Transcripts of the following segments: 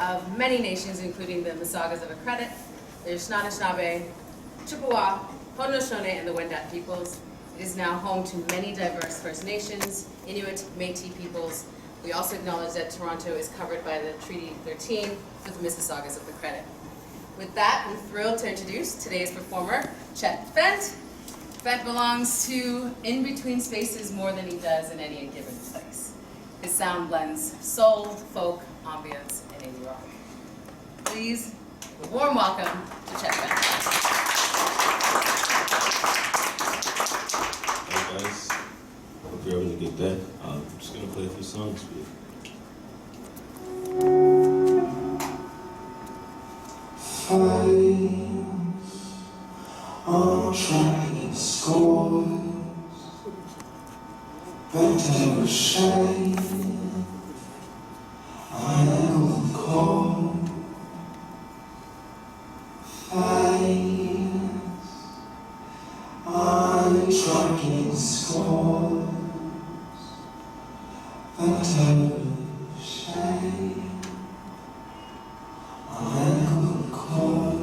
of many nations, including the Mississaugas of Accredit, the Anishinaabe, Chippewa, Haudenosaunee, and the Wendat peoples. It is now home to many diverse First Nations, Inuit, Métis peoples. We also acknowledge that Toronto is covered by the Treaty 13 with the Mississaugas of Accredit. With that, I'm thrilled to introduce today's performer, Chuk Fent. Fent belongs to in-between spaces more than he does in any given place. His sound blends soul, folk, ambience, and indie rock. Please, a warm welcome to Chuk Fent. Hey guys, hope you're having a good day. I'm just gonna play a few songs for you. Fights on trying scores, but ever shine. I will call. Fights on trying scores, but ever shine. I will call.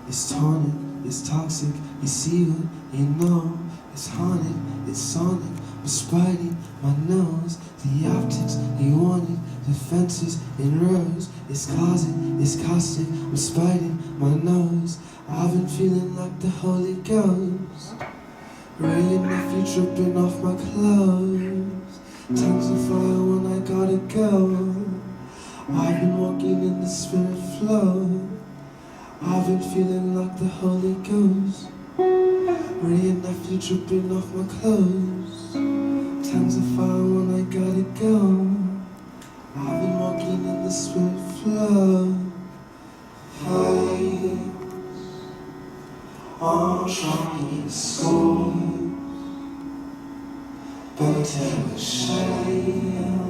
It's tonic, it's toxic, you see what you know. It's haunted, it's sonic, it's biting my nose. The optics you wanted, the fences in rows. It's causing, it's caustic, I'm spiting my nose. I've been feeling like the Holy Ghost, raining if you dripping off my clothes. Tongues of fire when I gotta go. I've been walking in the spirit flow. I've been feeling like the Holy Ghost, raining if you dripping off my clothes. Tongues of fire when I gotta go. I've been walking in the spirit flow. Fights on trying scores, but ever shine.